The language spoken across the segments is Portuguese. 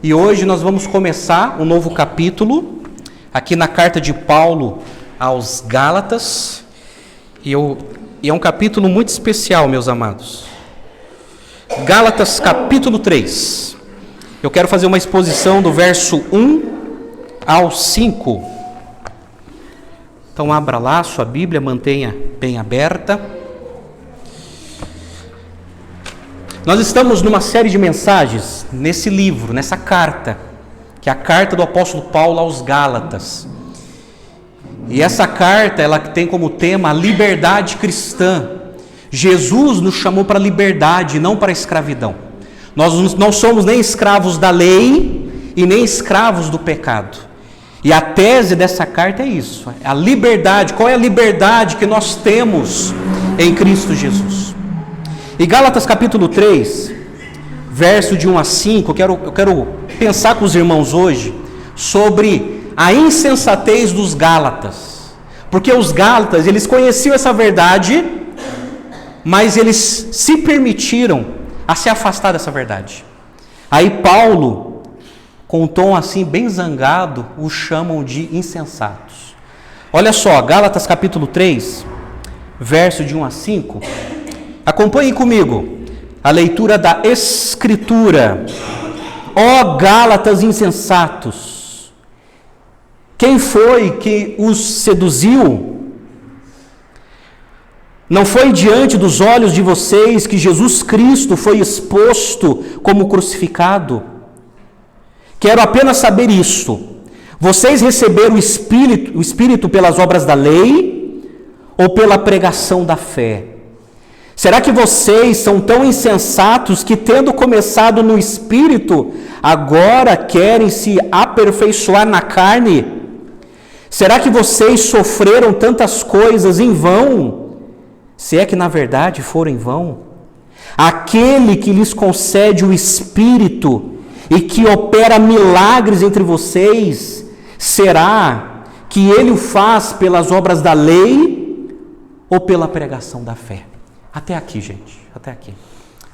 E hoje nós vamos começar um novo capítulo, aqui na carta de Paulo aos Gálatas, e é um capítulo muito especial, meus amados. Gálatas capítulo 3. Eu quero fazer uma exposição do verso 1 ao 5. Então abra lá a sua Bíblia, mantenha bem aberta. Nós estamos numa série de mensagens nesse livro, nessa carta, que é a carta do apóstolo Paulo aos Gálatas. E essa carta, ela tem como tema a liberdade cristã. Jesus nos chamou para a liberdade, não para a escravidão. Nós não somos nem escravos da lei e nem escravos do pecado. E a tese dessa carta é isso, a liberdade. Qual é a liberdade que nós temos em Cristo Jesus? E Gálatas capítulo 3, verso de 1 a 5, eu quero pensar com os irmãos hoje sobre a insensatez dos Gálatas. Porque os Gálatas, eles conheciam essa verdade, mas eles se permitiram a se afastar dessa verdade. Aí Paulo, com um tom assim bem zangado, os chamam de insensatos. Olha só, Gálatas capítulo 3, verso de 1 a 5. Acompanhem comigo a leitura da Escritura. Ó Gálatas insensatos, quem foi que os seduziu? Não foi diante dos olhos de vocês que Jesus Cristo foi exposto como crucificado? Quero apenas saber isto: vocês receberam o Espírito pelas obras da lei ou pela pregação da fé? Será que vocês são tão insensatos que, tendo começado no Espírito, agora querem se aperfeiçoar na carne? Será que vocês sofreram tantas coisas em vão, se é que na verdade foram em vão? Aquele que lhes concede o Espírito e que opera milagres entre vocês, será que ele o faz pelas obras da lei ou pela pregação da fé? Até aqui, gente, até aqui.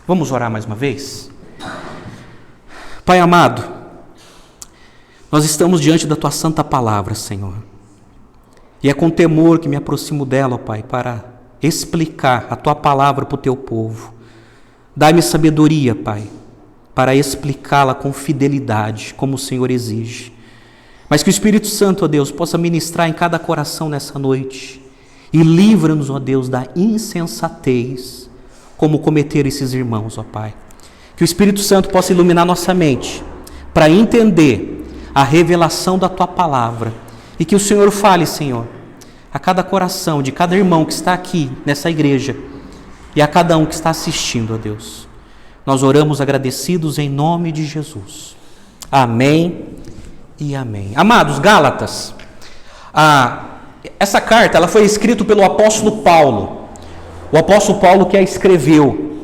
Vamos orar mais uma vez? Pai amado, nós estamos diante da Tua santa palavra, Senhor. E é com temor que me aproximo dela, ó Pai, para explicar a Tua palavra para o Teu povo. Dai-me sabedoria, Pai, para explicá-la com fidelidade, como o Senhor exige. Mas que o Espírito Santo, ó Deus, possa ministrar em cada coração nessa noite. E livra-nos, ó Deus, da insensatez, como cometeram esses irmãos, ó Pai. Que o Espírito Santo possa iluminar nossa mente, para entender a revelação da Tua palavra. E que o Senhor fale, Senhor, a cada coração de cada irmão que está aqui nessa igreja, e a cada um que está assistindo, ó Deus. Nós oramos agradecidos em nome de Jesus. Amém e amém. Amados Gálatas, essa carta ela foi escrita pelo apóstolo Paulo, o apóstolo Paulo que a escreveu.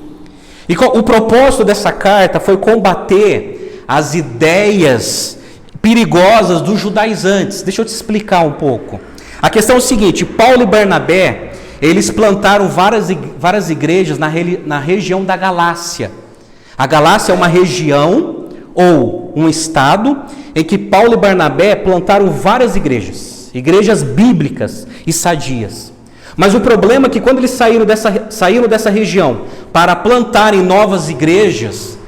E o propósito dessa carta foi combater as ideias perigosas dos judaizantes. Deixa eu te explicar um pouco. A questão é o seguinte: Paulo e Barnabé, eles plantaram várias igrejas na região da Galácia. A Galácia é uma região ou um estado em que Paulo e Barnabé plantaram várias igrejas bíblicas e sadias. Mas o problema é que quando eles saíram dessa região para plantarem novas igrejas,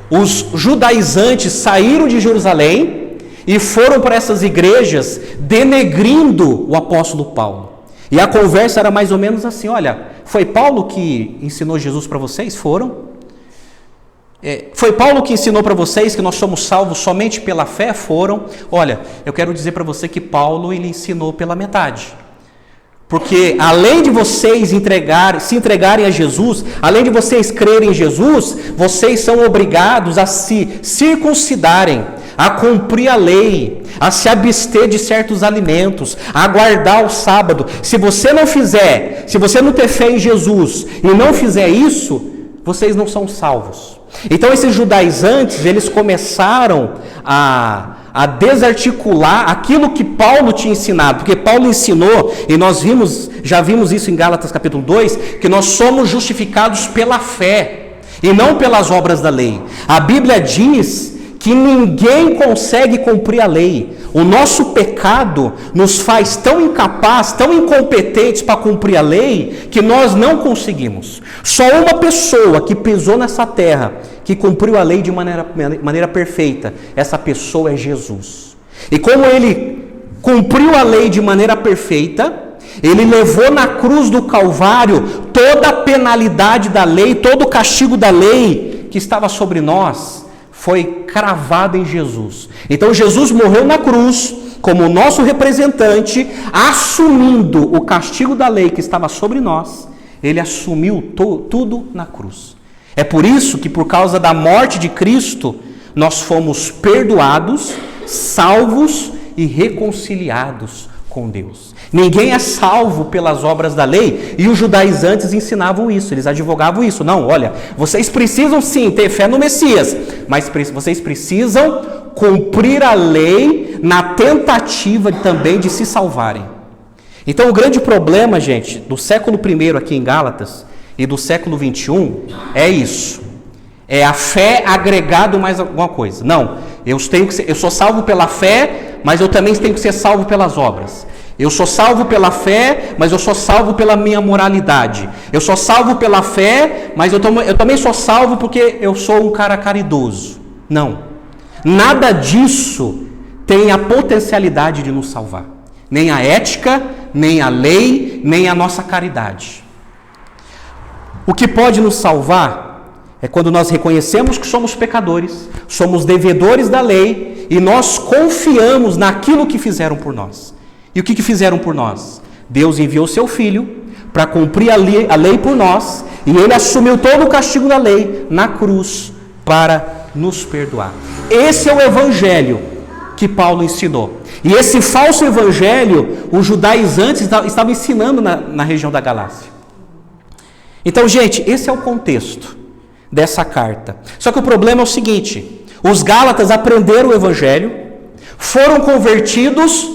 os judaizantes saíram de Jerusalém e foram para essas igrejas denegrindo o apóstolo Paulo. E a conversa era mais ou menos assim: olha, foi Paulo que ensinou Jesus para vocês? Foi Paulo que ensinou para vocês que nós somos salvos somente pela fé? Foram. Olha, eu quero dizer para você que Paulo ele ensinou pela metade. Porque além de vocês se entregarem a Jesus, além de vocês crerem em Jesus, vocês são obrigados a se circuncidarem, a cumprir a lei, a se abster de certos alimentos, a guardar o sábado. Se você não ter fé em Jesus e não fizer isso, vocês não são salvos. Então esses judaizantes, eles começaram a desarticular aquilo que Paulo tinha ensinado, porque Paulo ensinou, e nós já vimos isso em Gálatas capítulo 2, que nós somos justificados pela fé, e não pelas obras da lei. A Bíblia diz que ninguém consegue cumprir a lei. O nosso pecado nos faz tão incapazes, tão incompetentes para cumprir a lei, que nós não conseguimos. Só uma pessoa que pisou nessa terra, que cumpriu a lei de maneira perfeita, essa pessoa é Jesus. E como ele cumpriu a lei de maneira perfeita, ele levou na cruz do Calvário toda a penalidade da lei, todo o castigo da lei que estava sobre nós, foi cravado em Jesus. Então Jesus morreu na cruz como o nosso representante, assumindo o castigo da lei que estava sobre nós. Ele assumiu tudo na cruz. É por isso que, por causa da morte de Cristo, nós fomos perdoados, salvos e reconciliados com Deus. Ninguém é salvo pelas obras da lei, e os judaizantes ensinavam isso, eles advogavam isso. Não, olha, vocês precisam sim ter fé no Messias, mas vocês precisam cumprir a lei na tentativa também de se salvarem. Então o grande problema, gente, do século I aqui em Gálatas e do século XXI é isso. É a fé agregado mais alguma coisa. Não, eu sou salvo pela fé, mas eu também tenho que ser salvo pelas obras. Eu sou salvo pela fé, mas eu sou salvo pela minha moralidade. Eu sou salvo pela fé, mas eu também sou salvo porque eu sou um cara caridoso. Não. Nada disso tem a potencialidade de nos salvar. Nem a ética, nem a lei, nem a nossa caridade. O que pode nos salvar é quando nós reconhecemos que somos pecadores, somos devedores da lei e nós confiamos naquilo que fizeram por nós. E o que fizeram por nós? Deus enviou seu Filho para cumprir a lei por nós, e Ele assumiu todo o castigo da lei na cruz para nos perdoar. Esse é o Evangelho que Paulo ensinou. E esse falso Evangelho, os judaizantes estavam ensinando na região da Galácia. Então, gente, esse é o contexto dessa carta. Só que o problema é o seguinte: os Gálatas aprenderam o Evangelho, foram convertidos,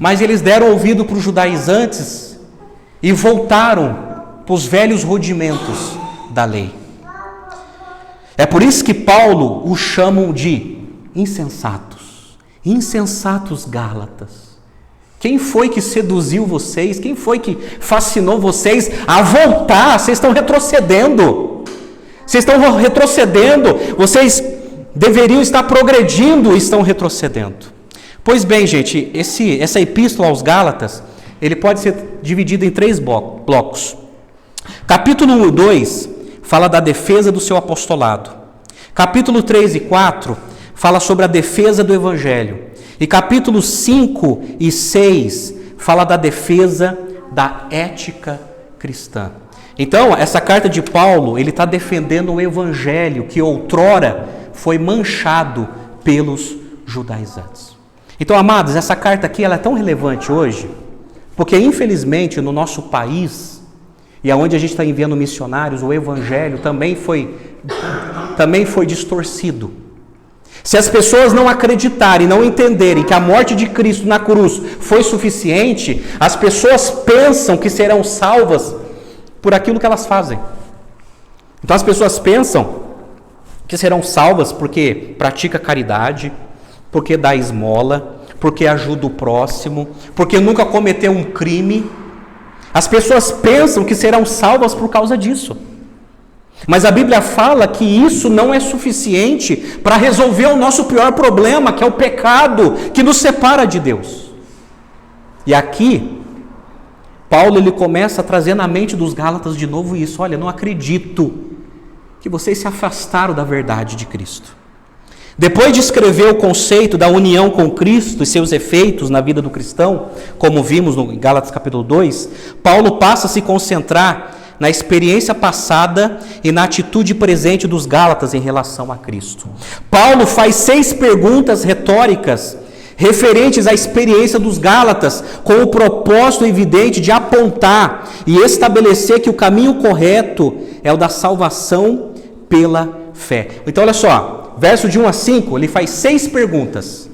mas eles deram ouvido para os judaizantes e voltaram para os velhos rudimentos da lei. É por isso que Paulo os chamam de insensatos. Insensatos Gálatas. Quem foi que seduziu vocês? Quem foi que fascinou vocês a voltar? Vocês estão retrocedendo. Vocês estão retrocedendo. Vocês deveriam estar progredindo e estão retrocedendo. Pois bem, gente, essa epístola aos Gálatas, ele pode ser dividido em 3 blocos. Capítulo 1 e 2 fala da defesa do seu apostolado. Capítulo 3 e 4 fala sobre a defesa do Evangelho. E capítulos 5 e 6 fala da defesa da ética cristã. Então, essa carta de Paulo, ele está defendendo o Evangelho que outrora foi manchado pelos judaizantes. Então, amados, essa carta aqui ela é tão relevante hoje, porque infelizmente no nosso país, e aonde a gente está enviando missionários, o Evangelho também foi distorcido. Se as pessoas não acreditarem, não entenderem que a morte de Cristo na cruz foi suficiente, as pessoas pensam que serão salvas por aquilo que elas fazem. Então as pessoas pensam que serão salvas porque pratica caridade, porque dá esmola, porque ajuda o próximo, porque nunca cometeu um crime. As pessoas pensam que serão salvas por causa disso. Mas a Bíblia fala que isso não é suficiente para resolver o nosso pior problema, que é o pecado que nos separa de Deus. E aqui, Paulo ele começa a trazer na mente dos Gálatas de novo isso. Olha, não acredito que vocês se afastaram da verdade de Cristo. Depois de escrever o conceito da união com Cristo e seus efeitos na vida do cristão, como vimos no Gálatas capítulo 2, Paulo passa a se concentrar na experiência passada e na atitude presente dos Gálatas em relação a Cristo. Paulo faz 6 perguntas retóricas referentes à experiência dos Gálatas, com o propósito evidente de apontar e estabelecer que o caminho correto é o da salvação pela fé. Então olha só, verso de 1 a 5, ele faz 6 perguntas.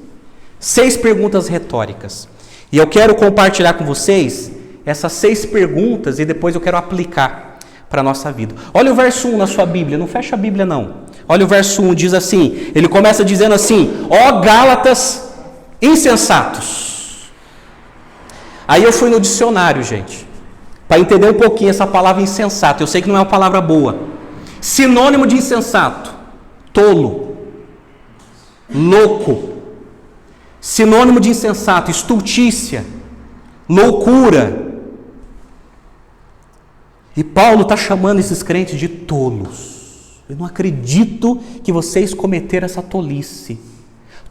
6 perguntas retóricas. E eu quero compartilhar com vocês essas 6 perguntas e depois eu quero aplicar para a nossa vida. Olha o verso 1 na sua Bíblia, não fecha a Bíblia não. Olha o verso 1, diz assim, ele começa dizendo assim: ó Gálatas insensatos. Aí eu fui no dicionário, gente, para entender um pouquinho essa palavra insensato. Eu sei que não é uma palavra boa. Sinônimo de insensato: tolo, louco. Sinônimo de insensato: estultícia, loucura. E Paulo está chamando esses crentes de tolos. Eu não acredito que vocês cometeram essa tolice.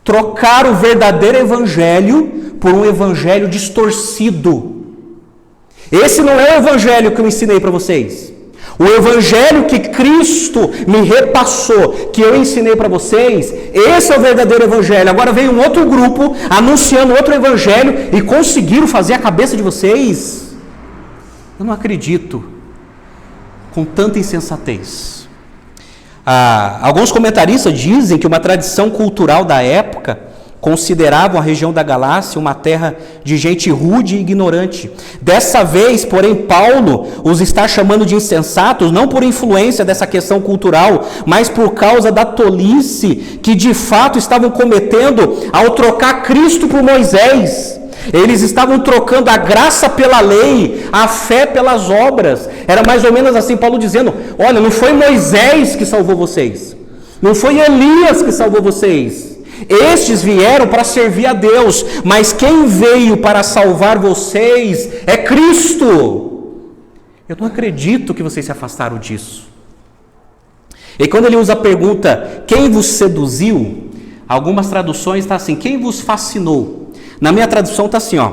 Trocaram o verdadeiro evangelho por um evangelho distorcido. Esse não é o evangelho que eu ensinei para vocês. O evangelho que Cristo me repassou, que eu ensinei para vocês, esse é o verdadeiro evangelho. Agora veio um outro grupo anunciando outro evangelho e conseguiram fazer a cabeça de vocês. Eu não acredito com tanta insensatez. Alguns comentaristas dizem que uma tradição cultural da época consideravam a região da Galácia uma terra de gente rude e ignorante. Dessa vez, porém, Paulo os está chamando de insensatos, não por influência dessa questão cultural, mas por causa da tolice que de fato estavam cometendo ao trocar Cristo por Moisés. Eles estavam trocando a graça pela lei, a fé pelas obras. Era mais ou menos assim, Paulo dizendo: olha, não foi Moisés que salvou vocês, não foi Elias que salvou vocês. Estes vieram para servir a Deus, mas quem veio para salvar vocês é Cristo. Eu não acredito que vocês se afastaram disso. E quando ele usa a pergunta: quem vos seduziu? Algumas traduções está assim: quem vos fascinou? Na minha tradução está assim, ó: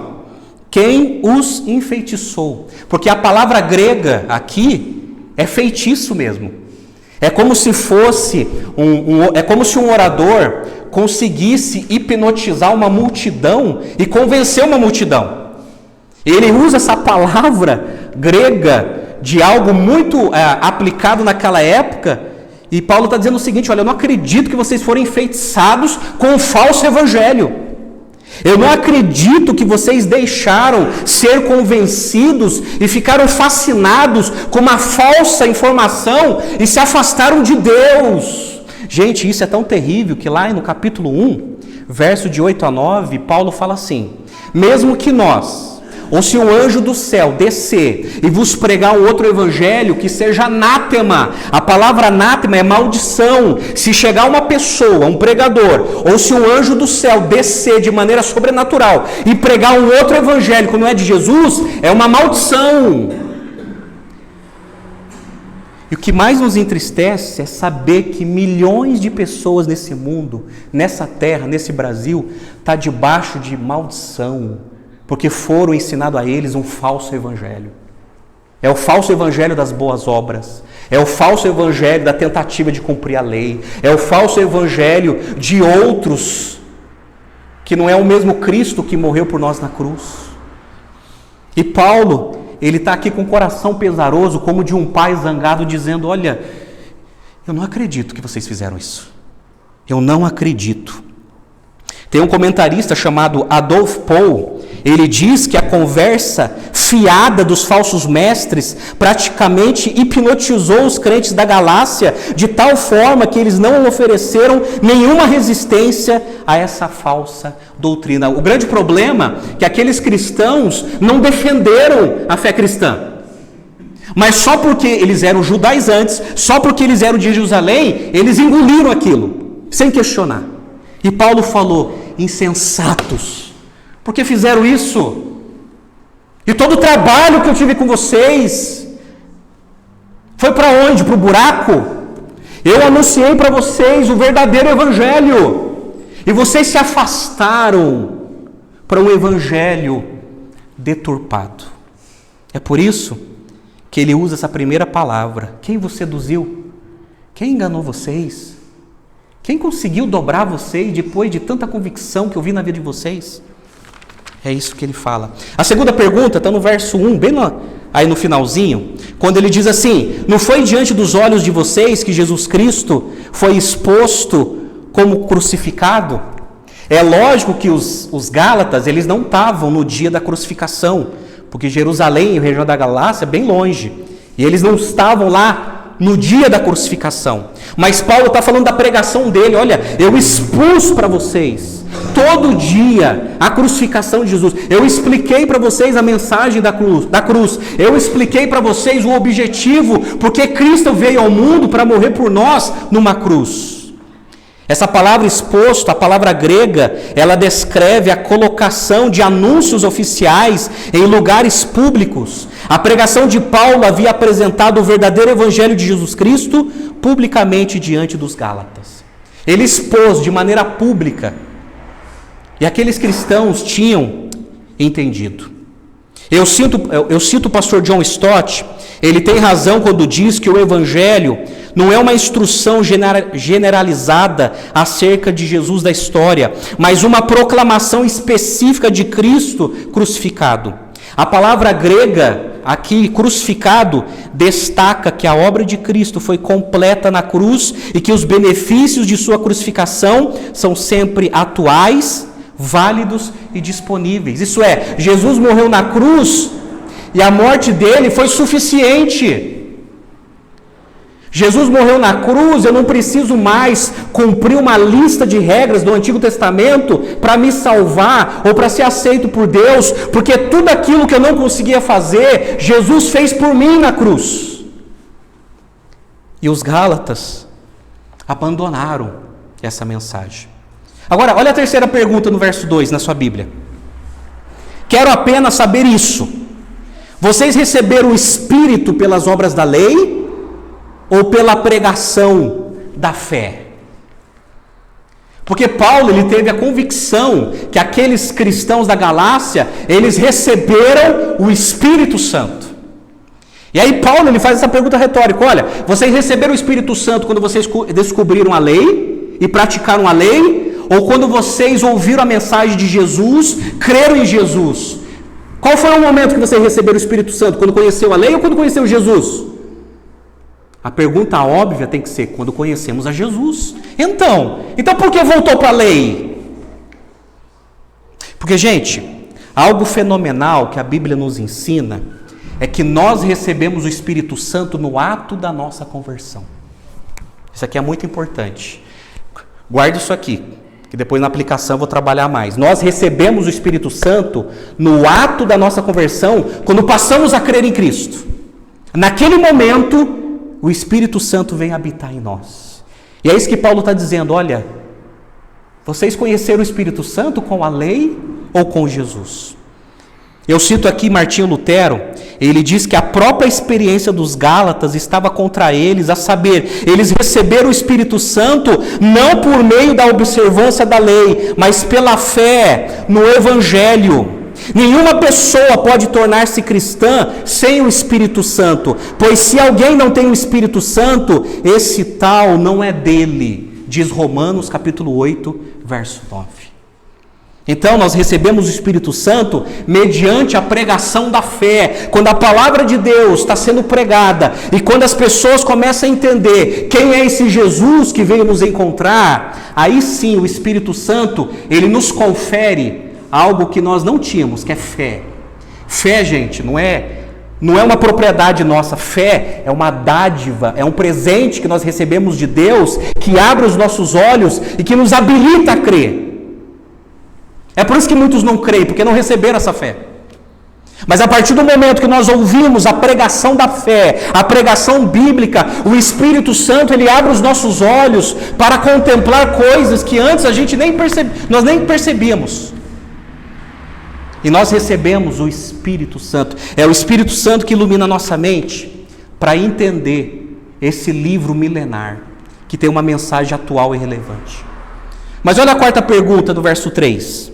quem os enfeitiçou? Porque a palavra grega aqui é feitiço mesmo. É como se fosse é como se um orador conseguisse hipnotizar uma multidão e convencer uma multidão. Ele usa essa palavra grega de algo muito aplicado naquela época, e Paulo está dizendo o seguinte: olha, eu não acredito que vocês foram enfeitiçados com um falso evangelho. Eu não acredito que vocês deixaram ser convencidos e ficaram fascinados com uma falsa informação e se afastaram de Deus. Gente, isso é tão terrível que lá no capítulo 1, verso de 8 a 9, Paulo fala assim: mesmo que nós, ou se um anjo do céu descer e vos pregar um outro evangelho que seja anátema, a palavra anátema é maldição. Se chegar uma pessoa, um pregador, ou se um anjo do céu descer de maneira sobrenatural e pregar um outro evangelho que não é de Jesus, é uma maldição. E o que mais nos entristece é saber que milhões de pessoas nesse mundo, nessa terra, nesse Brasil, está debaixo de maldição, porque foram ensinados a eles um falso evangelho. É o falso evangelho das boas obras, é o falso evangelho da tentativa de cumprir a lei, é o falso evangelho de outros, que não é o mesmo Cristo que morreu por nós na cruz. E Paulo, ele está aqui com o coração pesaroso, como de um pai zangado, dizendo: olha, eu não acredito que vocês fizeram isso. Eu não acredito. Tem um comentarista chamado Adolf Paul. Ele diz que a conversa fiada dos falsos mestres praticamente hipnotizou os crentes da Galácia de tal forma que eles não ofereceram nenhuma resistência a essa falsa doutrina. O grande problema é que aqueles cristãos não defenderam a fé cristã. Mas só porque eles eram judaizantes, só porque eles eram de Jerusalém, eles engoliram aquilo, sem questionar. E Paulo falou: insensatos, porque fizeram isso? E todo o trabalho que eu tive com vocês foi para onde? Para o buraco? Eu anunciei para vocês o verdadeiro evangelho, e vocês se afastaram para um evangelho deturpado. É por isso que ele usa essa primeira palavra: quem vos seduziu? Quem enganou vocês? Quem conseguiu dobrar vocês depois de tanta convicção que eu vi na vida de vocês? É isso que ele fala. A segunda pergunta está no verso 1, bem aí no finalzinho, quando ele diz assim: não foi diante dos olhos de vocês que Jesus Cristo foi exposto como crucificado? É lógico que os Gálatas, eles não estavam no dia da crucificação, porque Jerusalém e a região da Galácia é bem longe, e eles não estavam lá no dia da crucificação. Mas Paulo está falando da pregação dele. Olha, eu expus para vocês todo dia a crucificação de Jesus. Eu expliquei para vocês a mensagem da cruz. Eu expliquei para vocês o objetivo, porque Cristo veio ao mundo para morrer por nós numa cruz. Essa palavra exposto, a palavra grega, ela descreve a colocação de anúncios oficiais em lugares públicos. A pregação de Paulo havia apresentado o verdadeiro evangelho de Jesus Cristo publicamente diante dos Gálatas. Ele expôs de maneira pública. E aqueles cristãos tinham entendido. Eu cito o pastor John Stott. Ele tem razão quando diz que o evangelho não é uma instrução generalizada acerca de Jesus da história, mas uma proclamação específica de Cristo crucificado. A palavra grega aqui, crucificado, destaca que a obra de Cristo foi completa na cruz e que os benefícios de sua crucificação são sempre atuais, válidos e disponíveis. Isso é, Jesus morreu na cruz e a morte dele foi suficiente. Jesus morreu na cruz, eu não preciso mais cumprir uma lista de regras do Antigo Testamento para me salvar ou para ser aceito por Deus, porque tudo aquilo que eu não conseguia fazer, Jesus fez por mim na cruz. E os Gálatas abandonaram essa mensagem. Agora, olha a terceira pergunta no verso 2 na sua Bíblia. Quero apenas saber isso. Vocês receberam o Espírito pelas obras da lei ou pela pregação da fé? Porque Paulo, ele teve a convicção que aqueles cristãos da Galácia, eles receberam o Espírito Santo. E aí Paulo, ele faz essa pergunta retórica: olha, vocês receberam o Espírito Santo quando vocês descobriram a lei e praticaram a lei, ou quando vocês ouviram a mensagem de Jesus, creram em Jesus? Qual foi o momento que vocês receberam o Espírito Santo? Quando conheceu a lei ou quando conheceu Jesus? A pergunta óbvia tem que ser quando conhecemos a Jesus. Então por que voltou para a lei? Porque, gente, algo fenomenal que a Bíblia nos ensina é que nós recebemos o Espírito Santo no ato da nossa conversão. Isso aqui é muito importante. Guarde isso aqui, que depois na aplicação eu vou trabalhar mais. Nós recebemos o Espírito Santo no ato da nossa conversão, quando passamos a crer em Cristo. Naquele momento, o Espírito Santo vem habitar em nós. E é isso que Paulo está dizendo: olha, vocês conheceram o Espírito Santo com a lei ou com Jesus? Eu cito aqui Martinho Lutero. Ele diz que a própria experiência dos Gálatas estava contra eles, a saber, eles receberam o Espírito Santo não por meio da observância da lei, mas pela fé no Evangelho. Nenhuma pessoa pode tornar-se cristã sem o Espírito Santo, pois se alguém não tem o Espírito Santo, esse tal não é dele, diz Romanos capítulo 8, verso 9. Então nós recebemos o Espírito Santo mediante a pregação da fé. Quando a palavra de Deus está sendo pregada e quando as pessoas começam a entender quem é esse Jesus que veio nos encontrar, aí sim o Espírito Santo, ele nos confere algo que nós não tínhamos, que é fé. Fé, gente, não é uma propriedade nossa. Fé é uma dádiva, é um presente que nós recebemos de Deus, que abre os nossos olhos e que nos habilita a crer. É por isso que muitos não creem, porque não receberam essa fé. Mas a partir do momento que nós ouvimos a pregação da fé, a pregação bíblica, o Espírito Santo, ele abre os nossos olhos para contemplar coisas que antes nós nem percebíamos. E nós recebemos o Espírito Santo. É o Espírito Santo que ilumina a nossa mente para entender esse livro milenar, que tem uma mensagem atual e relevante. Mas olha a quarta pergunta do verso 3.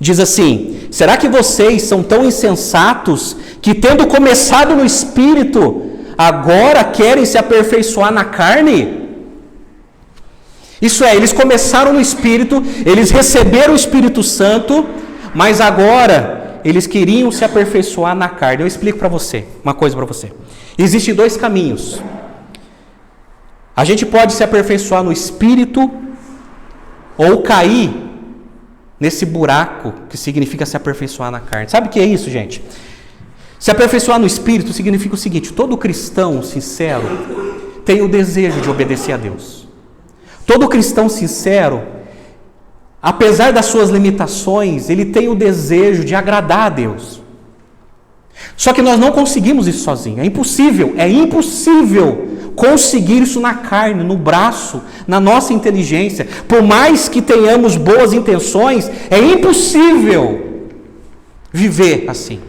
Diz assim: será que vocês são tão insensatos que, tendo começado no Espírito, agora querem se aperfeiçoar na carne? Isso é, eles começaram no Espírito, eles receberam o Espírito Santo, mas agora eles queriam se aperfeiçoar na carne. Eu explico para você, uma coisa para você. Existem dois caminhos. A gente pode se aperfeiçoar no Espírito ou cair nesse buraco que significa se aperfeiçoar na carne. Sabe o que é isso, gente? Se aperfeiçoar no Espírito significa o seguinte: todo cristão sincero tem o desejo de obedecer a Deus. Todo cristão sincero, apesar das suas limitações, ele tem o desejo de agradar a Deus. Só que nós não conseguimos isso sozinho. É impossível conseguir isso na carne, no braço, na nossa inteligência. Por mais que tenhamos boas intenções, é impossível viver assim.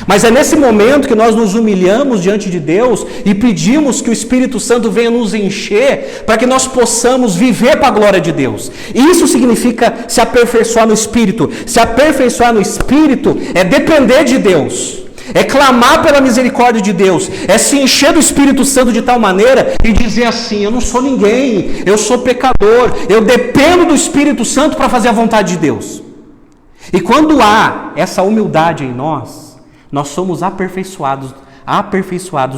Mas é nesse momento que nós nos humilhamos diante de Deus e pedimos que o Espírito Santo venha nos encher para que nós possamos viver para a glória de Deus. Isso significa se aperfeiçoar no Espírito. Se aperfeiçoar no Espírito é depender de Deus. É clamar pela misericórdia de Deus, é se encher do Espírito Santo de tal maneira e dizer assim: eu não sou ninguém, eu sou pecador, eu dependo do Espírito Santo para fazer a vontade de Deus. E quando há essa humildade em nós somos aperfeiçoados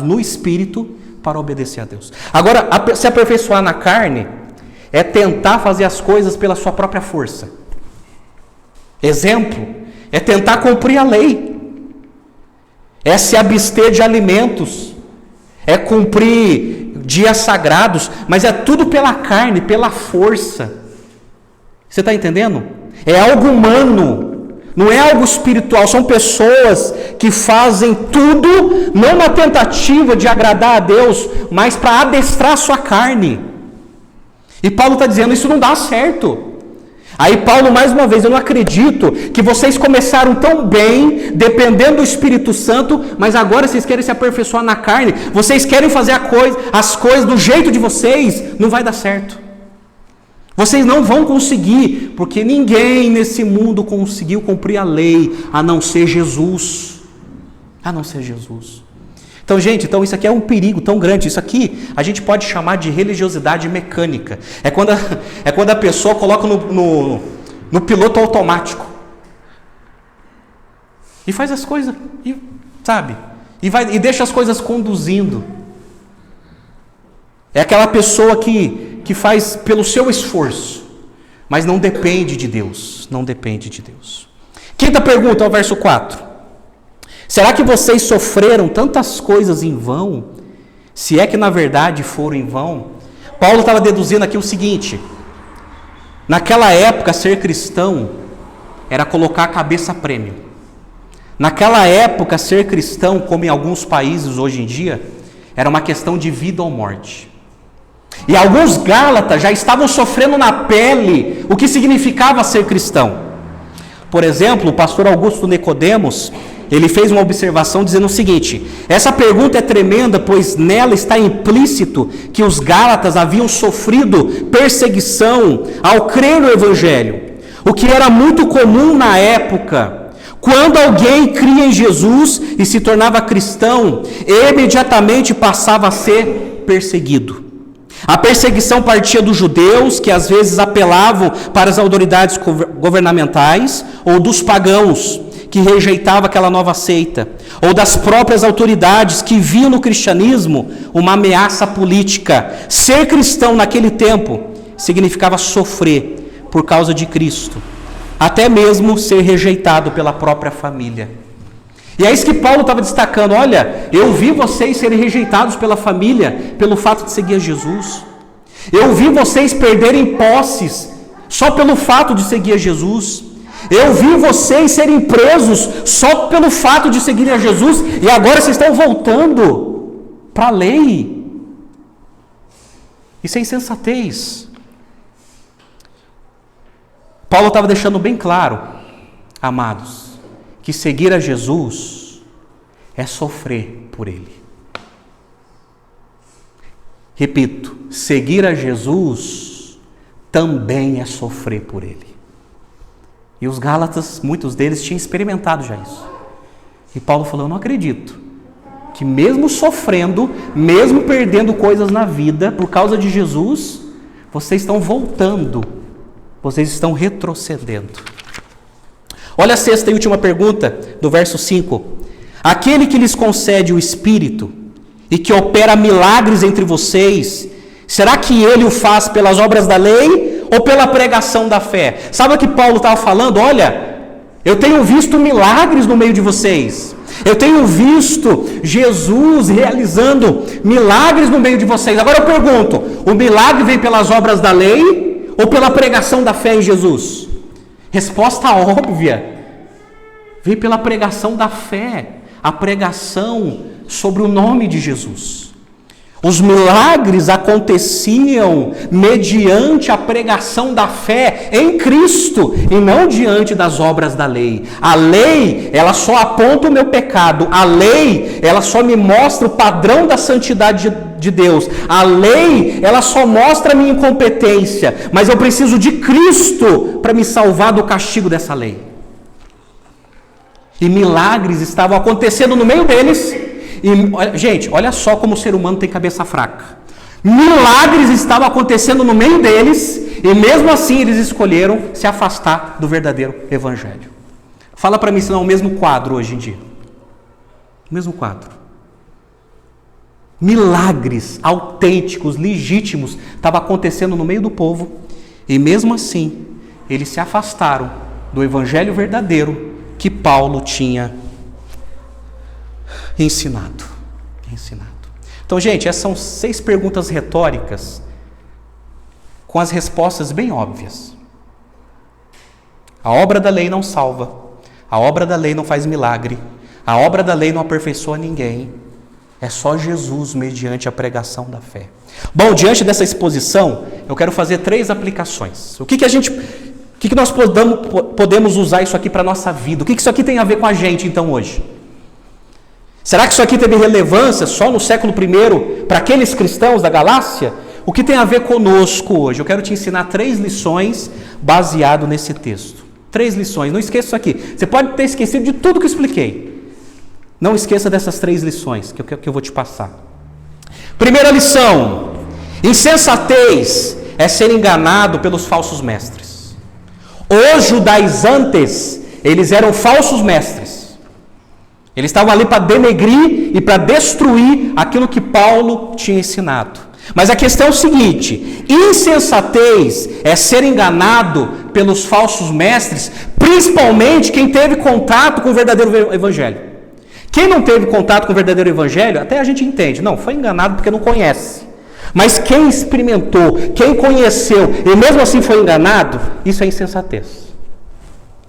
no Espírito para obedecer a Deus. Agora, se aperfeiçoar na carne é tentar fazer as coisas pela sua própria força. Exemplo, é tentar cumprir a lei. É se abster de alimentos, é cumprir dias sagrados, mas é tudo pela carne, pela força. Você está entendendo? É algo humano, não é algo espiritual. São pessoas que fazem tudo, não na tentativa de agradar a Deus, mas para adestrar a sua carne. E Paulo está dizendo, isso não dá certo. Aí Paulo, mais uma vez, eu não acredito que vocês começaram tão bem, dependendo do Espírito Santo, mas agora vocês querem se aperfeiçoar na carne, vocês querem fazer as coisas do jeito de vocês, não vai dar certo. Vocês não vão conseguir, porque ninguém nesse mundo conseguiu cumprir a lei, a não ser Jesus. A não ser Jesus. Então, gente, isso aqui é um perigo tão grande. Isso aqui a gente pode chamar de religiosidade mecânica. É quando a pessoa coloca no piloto automático. E faz as coisas, sabe? E deixa as coisas conduzindo. É aquela pessoa que faz pelo seu esforço, mas não depende de Deus. Não depende de Deus. Quinta pergunta, ao verso 4. Será que vocês sofreram tantas coisas em vão? Se é que na verdade foram em vão? Paulo estava deduzindo aqui o seguinte: naquela época ser cristão era colocar a cabeça a prêmio. Naquela época ser cristão, como em alguns países hoje em dia, era uma questão de vida ou morte. E alguns gálatas já estavam sofrendo na pele o que significava ser cristão. Por exemplo, o pastor Augusto Nicodemos, ele fez uma observação dizendo o seguinte: essa pergunta é tremenda, pois nela está implícito que os gálatas haviam sofrido perseguição ao crer no Evangelho, o que era muito comum na época. Quando alguém cria em Jesus e se tornava cristão, imediatamente passava a ser perseguido. A perseguição partia dos judeus, que às vezes apelavam para as autoridades governamentais, ou dos pagãos, que rejeitavam aquela nova seita, ou das próprias autoridades que viam no cristianismo uma ameaça política. Ser cristão naquele tempo significava sofrer por causa de Cristo, até mesmo ser rejeitado pela própria família. E é isso que Paulo estava destacando: olha, eu vi vocês serem rejeitados pela família pelo fato de seguir a Jesus. Eu vi vocês perderem posses só pelo fato de seguir a Jesus. Eu vi vocês serem presos só pelo fato de seguirem a Jesus, e agora vocês estão voltando para a lei. Isso é insensatez. Paulo estava deixando bem claro, amados, que seguir a Jesus é sofrer por Ele. Repito, seguir a Jesus também é sofrer por Ele. E os gálatas, muitos deles tinham experimentado já isso. E Paulo falou: eu não acredito que mesmo sofrendo, mesmo perdendo coisas na vida por causa de Jesus, vocês estão voltando, vocês estão retrocedendo. Olha a sexta e última pergunta do verso 5. Aquele que lhes concede o Espírito e que opera milagres entre vocês, será que ele o faz pelas obras da lei ou pela pregação da fé? Sabe o que Paulo estava falando? Olha, Eu tenho visto milagres no meio de vocês. Eu tenho visto Jesus realizando milagres no meio de vocês. Agora eu pergunto, o milagre vem pelas obras da lei ou pela pregação da fé em Jesus? Resposta óbvia. Vem pela pregação da fé, a pregação sobre o nome de Jesus. Os milagres aconteciam mediante a pregação da fé em Cristo e não diante das obras da lei. A lei, ela só aponta o meu pecado. A lei, ela só me mostra o padrão da santidade de Deus. A lei, ela só mostra a minha incompetência. Mas eu preciso de Cristo para me salvar do castigo dessa lei. E milagres estavam acontecendo no meio deles. E, gente, olha só como o ser humano tem cabeça fraca. Milagres estavam acontecendo no meio deles, e mesmo assim eles escolheram se afastar do verdadeiro evangelho. Fala para mim se não é o mesmo quadro hoje em dia. O mesmo quadro. Milagres autênticos, legítimos, estavam acontecendo no meio do povo, e mesmo assim eles se afastaram do evangelho verdadeiro que Paulo tinha ensinado. Então, gente, essas são 6 perguntas retóricas com as respostas bem óbvias. A obra da lei não salva. A obra da lei não faz milagre. A obra da lei não aperfeiçoa ninguém. É só Jesus mediante a pregação da fé. Bom, diante dessa exposição, eu quero fazer 3 aplicações. O que nós podemos usar isso aqui para a nossa vida? O que isso aqui tem a ver com a gente, então, hoje? Será que isso aqui teve relevância só no século I para aqueles cristãos da Galácia? O que tem a ver conosco hoje? Eu quero te ensinar 3 lições baseado nesse texto. 3 lições, não esqueça isso aqui. Você pode ter esquecido de tudo que eu expliquei. Não esqueça dessas 3 lições que eu vou te passar. Primeira lição: insensatez é ser enganado pelos falsos mestres. Os judaizantes, eles eram falsos mestres. Eles estavam ali para denegrir e para destruir aquilo que Paulo tinha ensinado. Mas a questão é o seguinte: insensatez é ser enganado pelos falsos mestres, principalmente quem teve contato com o verdadeiro evangelho. Quem não teve contato com o verdadeiro evangelho, até a gente entende. Não, foi enganado porque não conhece. Mas quem experimentou, quem conheceu e mesmo assim foi enganado, isso é insensatez.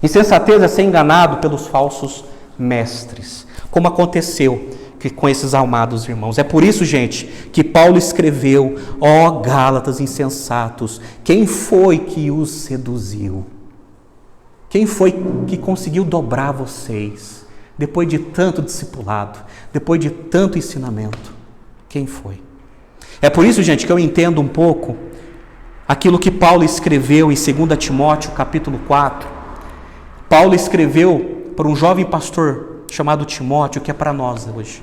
Insensatez é ser enganado pelos falsos mestres, como aconteceu com esses amados irmãos. É por isso, gente, que Paulo escreveu: ó Gálatas insensatos, quem foi que os seduziu? Quem foi que conseguiu dobrar vocês? Depois de tanto discipulado, depois de tanto ensinamento, quem foi? É por isso, gente, que eu entendo um pouco aquilo que Paulo escreveu em 2 Timóteo, capítulo 4. Paulo escreveu para um jovem pastor chamado Timóteo, que é para nós hoje.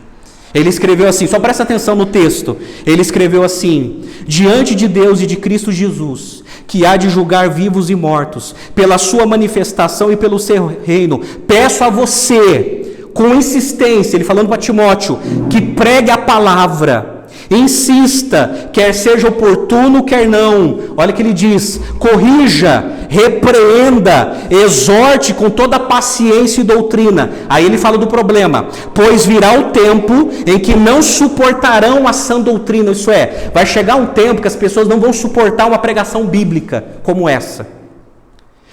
Ele escreveu assim, só presta atenção no texto. Ele escreveu assim: diante de Deus e de Cristo Jesus, que há de julgar vivos e mortos, pela sua manifestação e pelo seu reino, peço a você, com insistência, ele falando para Timóteo, que pregue a palavra. Insista, quer seja oportuno, quer não. Olha o que ele diz: corrija, repreenda, exorte com toda paciência e doutrina. Aí ele fala do problema: pois virá o tempo em que não suportarão a sã doutrina. Isso é, vai chegar um tempo que as pessoas não vão suportar uma pregação bíblica como essa.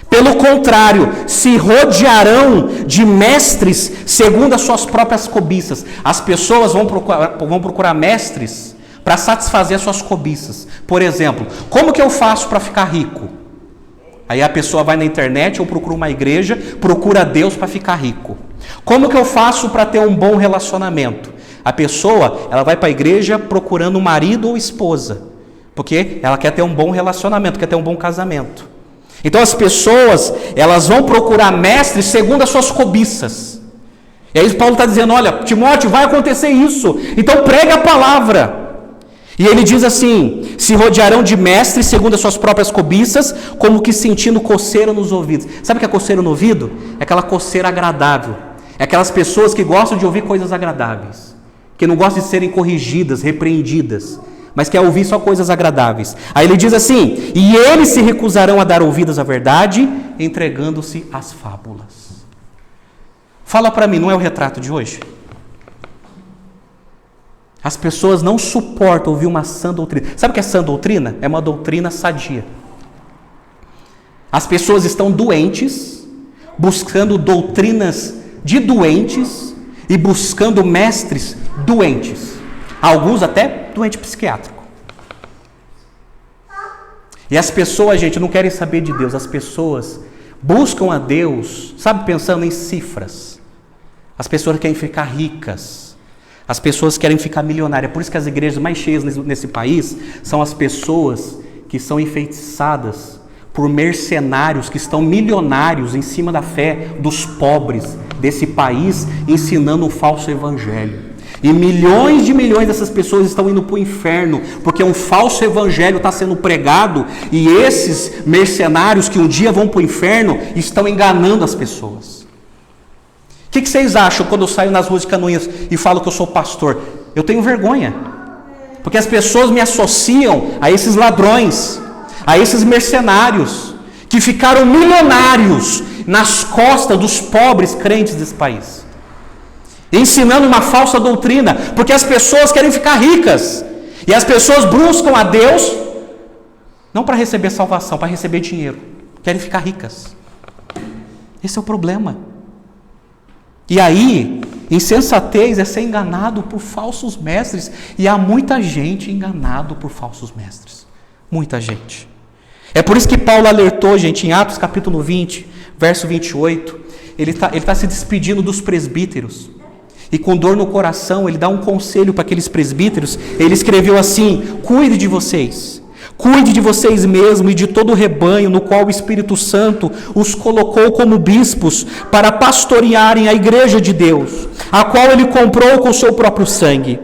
Pelo contrário, se rodearão de mestres segundo as suas próprias cobiças. As pessoas vão procurar mestres para satisfazer as suas cobiças. Por exemplo, como que eu faço para ficar rico? Aí a pessoa vai na internet ou procura uma igreja, procura Deus para ficar rico. Como que eu faço para ter um bom relacionamento? A pessoa, ela vai para a igreja procurando um marido ou esposa, porque ela quer ter um bom relacionamento, quer ter um bom casamento. Então as pessoas, elas vão procurar mestres segundo as suas cobiças. E aí Paulo está dizendo: olha, Timóteo, vai acontecer isso, então prega a palavra. E ele diz assim: se rodearão de mestres segundo as suas próprias cobiças, como que sentindo coceira nos ouvidos. Sabe o que é coceira no ouvido? É aquela coceira agradável. É aquelas pessoas que gostam de ouvir coisas agradáveis, que não gostam de serem corrigidas, repreendidas, mas quer ouvir só coisas agradáveis. Aí ele diz assim: e eles se recusarão a dar ouvidos à verdade, entregando-se às fábulas. Fala para mim, não é o retrato de hoje? As pessoas não suportam ouvir uma sã doutrina. Sabe o que é sã doutrina? É uma doutrina sadia. As pessoas estão doentes, buscando doutrinas de doentes e buscando mestres doentes. Alguns até doente psiquiátrico. E as pessoas, gente, não querem saber de Deus. As pessoas buscam a Deus, sabe, pensando em cifras. As pessoas querem ficar ricas. As pessoas querem ficar milionárias. Por isso que as igrejas mais cheias nesse país são as pessoas que são enfeitiçadas por mercenários que estão milionários em cima da fé dos pobres desse país, ensinando um falso evangelho. E milhões dessas pessoas estão indo para o inferno, porque um falso evangelho está sendo pregado, e esses mercenários que um dia vão para o inferno estão enganando as pessoas. O que vocês acham quando eu saio nas ruas de Canoinhas e falo que eu sou pastor? Eu tenho vergonha, porque as pessoas me associam a esses ladrões, a esses mercenários, que ficaram milionários nas costas dos pobres crentes desse país, ensinando uma falsa doutrina, porque as pessoas querem ficar ricas, e as pessoas buscam a Deus, não para receber salvação, para receber dinheiro, querem ficar ricas. Esse é o problema. E aí, insensatez é ser enganado por falsos mestres, e há muita gente enganado por falsos mestres, muita gente. É por isso que Paulo alertou, gente, em Atos capítulo 20, verso 28, ele está se despedindo dos presbíteros, e com dor no coração, ele dá um conselho para aqueles presbíteros. Ele escreveu assim: cuide de vocês mesmo e de todo o rebanho no qual o Espírito Santo os colocou como bispos para pastorearem a igreja de Deus, a qual ele comprou com o seu próprio sangue.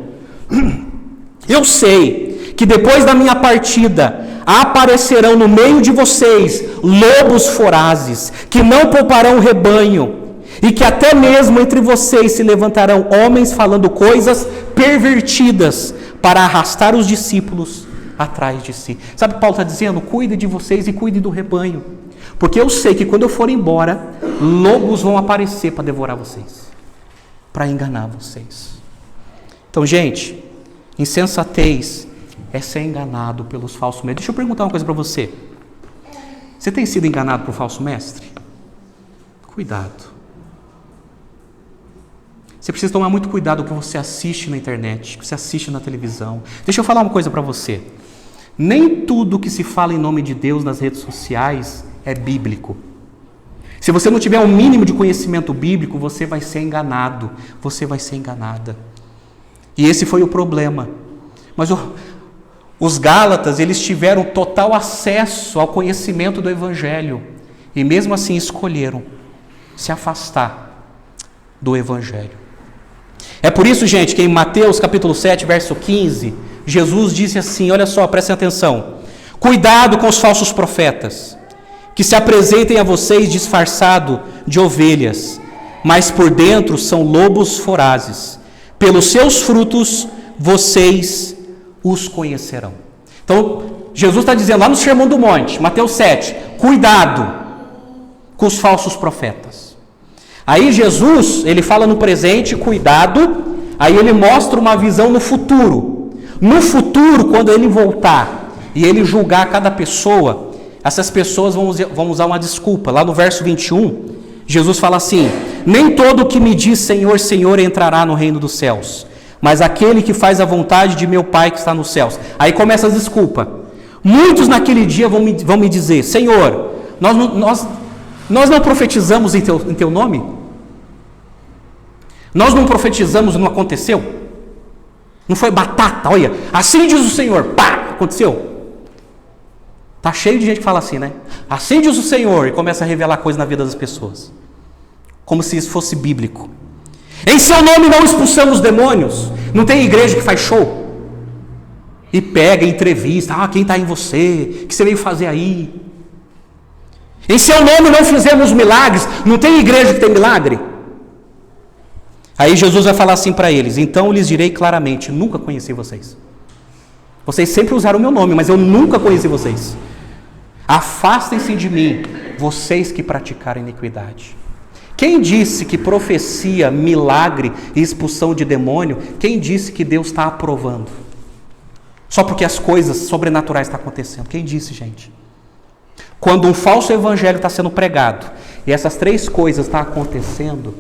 Eu sei que depois da minha partida aparecerão no meio de vocês lobos vorazes, que não pouparão o rebanho, e que até mesmo entre vocês se levantarão homens falando coisas pervertidas para arrastar os discípulos atrás de si. Sabe o que Paulo está dizendo? Cuide de vocês e cuide do rebanho, porque eu sei que quando eu for embora, lobos vão aparecer para devorar vocês, para enganar vocês. Então, gente, insensatez é ser enganado pelos falsos mestres. Deixa eu perguntar uma coisa para você. Você tem sido enganado por falso mestre? Cuidado. Você precisa tomar muito cuidado com o que você assiste na internet, o que você assiste na televisão. Deixa eu falar uma coisa para você. Nem tudo que se fala em nome de Deus nas redes sociais é bíblico. Se você não tiver um mínimo de conhecimento bíblico, você vai ser enganado, você vai ser enganada. E esse foi o problema. Mas os Gálatas, eles tiveram total acesso ao conhecimento do Evangelho, e mesmo assim escolheram se afastar do Evangelho. É por isso, gente, que em Mateus capítulo 7, verso 15, Jesus disse assim, olha só, prestem atenção: cuidado com os falsos profetas, que se apresentem a vocês disfarçado de ovelhas, mas por dentro são lobos vorazes. Pelos seus frutos vocês os conhecerão. Então, Jesus está dizendo lá no Sermão do Monte, Mateus 7, cuidado com os falsos profetas. Aí Jesus, ele fala no presente, cuidado, aí ele mostra uma visão no futuro. No futuro, quando ele voltar e ele julgar cada pessoa, essas pessoas vão usar uma desculpa. Lá no verso 21, Jesus fala assim: nem todo o que me diz Senhor, Senhor entrará no reino dos céus, mas aquele que faz a vontade de meu Pai que está nos céus. Aí começa a desculpa. Muitos naquele dia vão me dizer: Senhor, nós não profetizamos em teu nome? Nós não profetizamos e não aconteceu? Não foi batata, olha, assim diz o Senhor, pá, aconteceu? Está cheio de gente que fala assim, né? Assim diz o Senhor, e começa a revelar coisas na vida das pessoas, como se isso fosse bíblico. Em seu nome não expulsamos demônios. Não tem igreja que faz show e pega entrevista, quem está em você, o que você veio fazer aí? Em seu nome não fizemos milagres. Não tem igreja que tem milagre. Aí Jesus vai falar assim para eles: então lhes direi claramente, nunca conheci vocês. Vocês sempre usaram o meu nome, mas eu nunca conheci vocês. Afastem-se de mim, vocês que praticaram iniquidade. Quem disse que profecia, milagre e expulsão de demônio, quem disse que Deus está aprovando? Só porque as coisas sobrenaturais estão acontecendo. Quem disse, gente? Quando um falso evangelho está sendo pregado e essas três coisas estão acontecendo,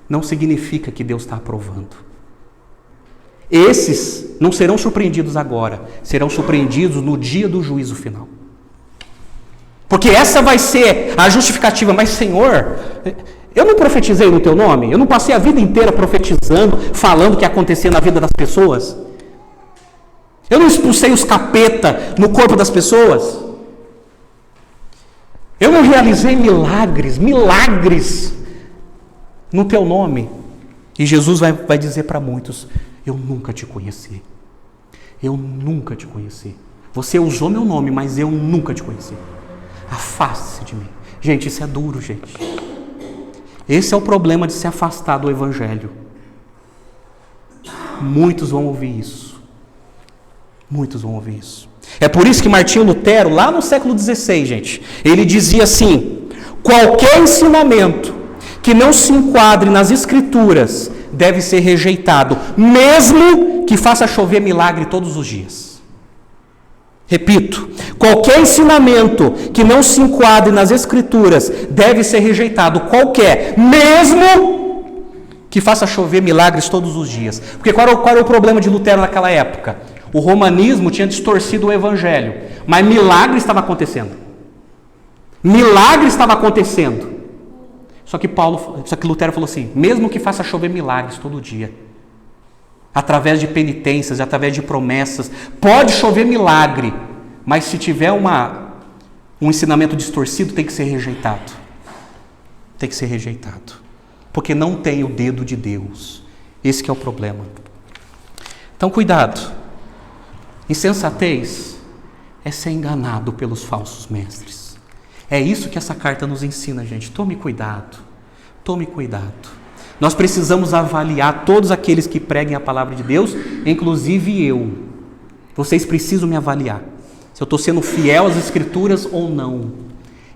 não significa que Deus está aprovando. Esses não serão surpreendidos agora, serão surpreendidos no dia do juízo final. Porque essa vai ser a justificativa. Mas, Senhor, eu não profetizei no teu nome? Eu não passei a vida inteira profetizando, falando o que ia acontecer na vida das pessoas? Eu não expulsei os capeta no corpo das pessoas? Eu não realizei milagres no teu nome? E Jesus vai dizer para muitos: eu nunca te conheci. Eu nunca te conheci. Você usou meu nome, mas eu nunca te conheci. Afaste-se de mim. Gente, isso é duro, gente. Esse é o problema de se afastar do Evangelho. Muitos vão ouvir isso. Muitos vão ouvir isso. É por isso que Martinho Lutero, lá no século XVI, gente, ele dizia assim: qualquer ensinamento que não se enquadre nas Escrituras deve ser rejeitado, mesmo que faça chover milagre todos os dias. Repito, qualquer ensinamento que não se enquadre nas Escrituras deve ser rejeitado, qualquer, mesmo que faça chover milagres todos os dias. Porque qual era o problema de Lutero naquela época? O romanismo tinha distorcido o Evangelho, mas milagre estava acontecendo. Milagre estava acontecendo. Só que Lutero falou assim: mesmo que faça chover milagres todo dia, através de penitências, através de promessas, pode chover milagre, mas se tiver um ensinamento distorcido, tem que ser rejeitado. Tem que ser rejeitado. Porque não tem o dedo de Deus. Esse que é o problema. Então, cuidado. Insensatez é ser enganado pelos falsos mestres. É isso que essa carta nos ensina, gente. Tome cuidado. Tome cuidado. Nós precisamos avaliar todos aqueles que preguem a palavra de Deus, inclusive eu. Vocês precisam me avaliar. Se eu estou sendo fiel às Escrituras ou não.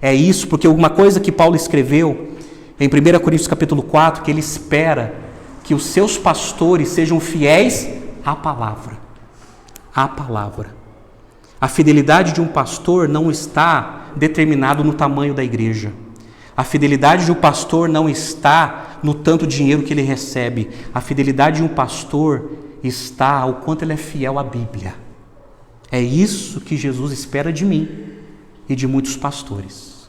É isso, porque uma coisa que Paulo escreveu em 1 Coríntios capítulo 4, que ele espera que os seus pastores sejam fiéis à palavra. À palavra. A fidelidade de um pastor não está determinado no tamanho da igreja. A fidelidade de um pastor não está no tanto dinheiro que ele recebe. A fidelidade de um pastor está ao quanto ele é fiel à Bíblia. É isso que Jesus espera de mim e de muitos pastores.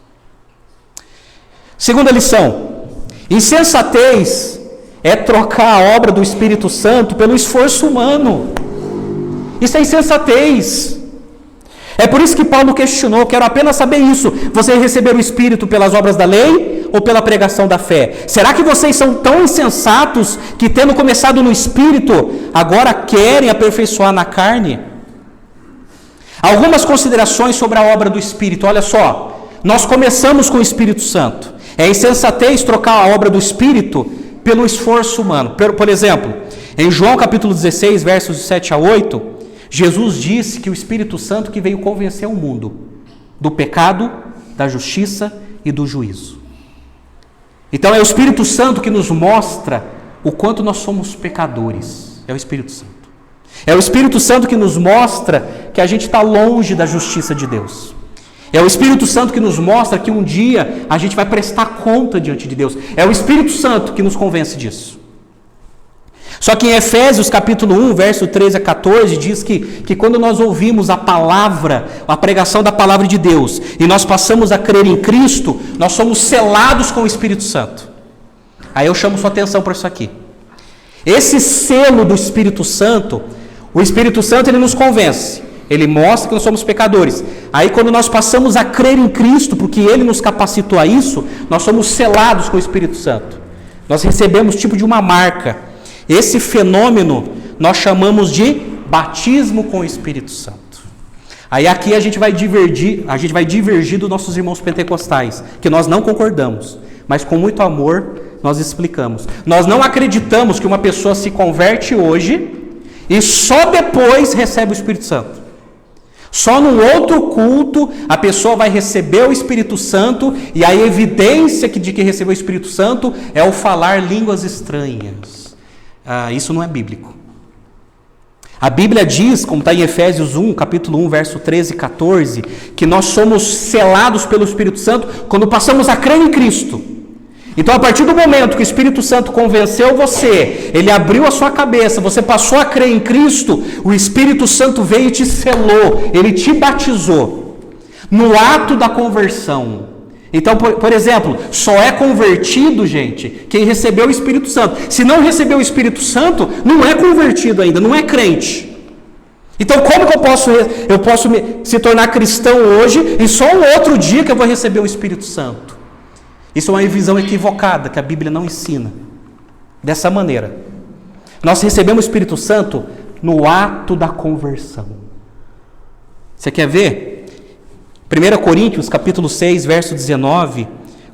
Segunda lição: insensatez é trocar a obra do Espírito Santo pelo esforço humano. Isso é insensatez. É por isso que Paulo questionou: quero apenas saber isso, vocês receberam o Espírito pelas obras da lei ou pela pregação da fé? Será que vocês são tão insensatos que, tendo começado no Espírito, agora querem aperfeiçoar na carne? Algumas considerações sobre a obra do Espírito. Olha só, nós começamos com o Espírito Santo. É insensatez trocar a obra do Espírito pelo esforço humano. Por exemplo, em João capítulo 16, versos de 7 a 8, Jesus disse que o Espírito Santo que veio convencer o mundo do pecado, da justiça e do juízo. Então é o Espírito Santo que nos mostra o quanto nós somos pecadores. É o Espírito Santo. É o Espírito Santo que nos mostra que a gente está longe da justiça de Deus. É o Espírito Santo que nos mostra que um dia a gente vai prestar conta diante de Deus. É o Espírito Santo que nos convence disso. Só que em Efésios capítulo 1, verso 13 a 14, diz que quando nós ouvimos a palavra, a pregação da palavra de Deus, e nós passamos a crer em Cristo, nós somos selados com o Espírito Santo. Aí eu chamo sua atenção para isso aqui. Esse selo do Espírito Santo, o Espírito Santo ele nos convence, ele mostra que nós somos pecadores. Aí quando nós passamos a crer em Cristo, porque ele nos capacitou a isso, nós somos selados com o Espírito Santo. Nós recebemos tipo de uma marca. Esse fenômeno nós chamamos de batismo com o Espírito Santo. Aí aqui a gente vai divergir dos nossos irmãos pentecostais, que nós não concordamos, mas com muito amor nós explicamos. Nós não acreditamos que uma pessoa se converte hoje e só depois recebe o Espírito Santo. Só num outro culto a pessoa vai receber o Espírito Santo, e a evidência de que recebeu o Espírito Santo é o falar línguas estranhas. Isso não é bíblico. A Bíblia diz, como está em Efésios 1, capítulo 1, verso 13 e 14, que nós somos selados pelo Espírito Santo quando passamos a crer em Cristo. Então, a partir do momento que o Espírito Santo convenceu você, ele abriu a sua cabeça, você passou a crer em Cristo, o Espírito Santo veio e te selou, ele te batizou no ato da conversão. Então, por exemplo, só é convertido, gente, quem recebeu o Espírito Santo. Se não recebeu o Espírito Santo, não é convertido ainda, não é crente. Então, como que eu posso se tornar cristão hoje e só um outro dia que eu vou receber o Espírito Santo? Isso é uma visão equivocada que a Bíblia não ensina. Dessa maneira, nós recebemos o Espírito Santo no ato da conversão. Você quer ver? 1 Coríntios, capítulo 6, verso 19,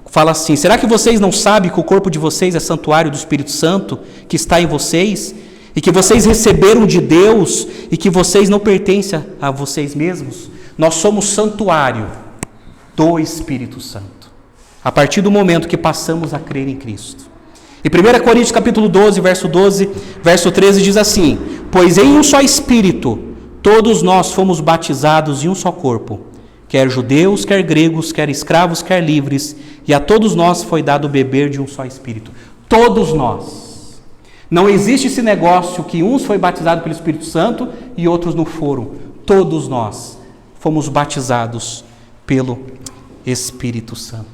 fala assim: será que vocês não sabem que o corpo de vocês é santuário do Espírito Santo que está em vocês, e que vocês receberam de Deus, e que vocês não pertencem a vocês mesmos? Nós somos santuário do Espírito Santo, a partir do momento que passamos a crer em Cristo. E 1 Coríntios capítulo 12, verso 12, verso 13 diz assim: pois em um só Espírito todos nós fomos batizados em um só corpo, quer judeus, quer gregos, quer escravos, quer livres, e a todos nós foi dado beber de um só Espírito. Todos nós. Não existe esse negócio que uns foi batizado pelo Espírito Santo e outros não foram. Todos nós fomos batizados pelo Espírito Santo.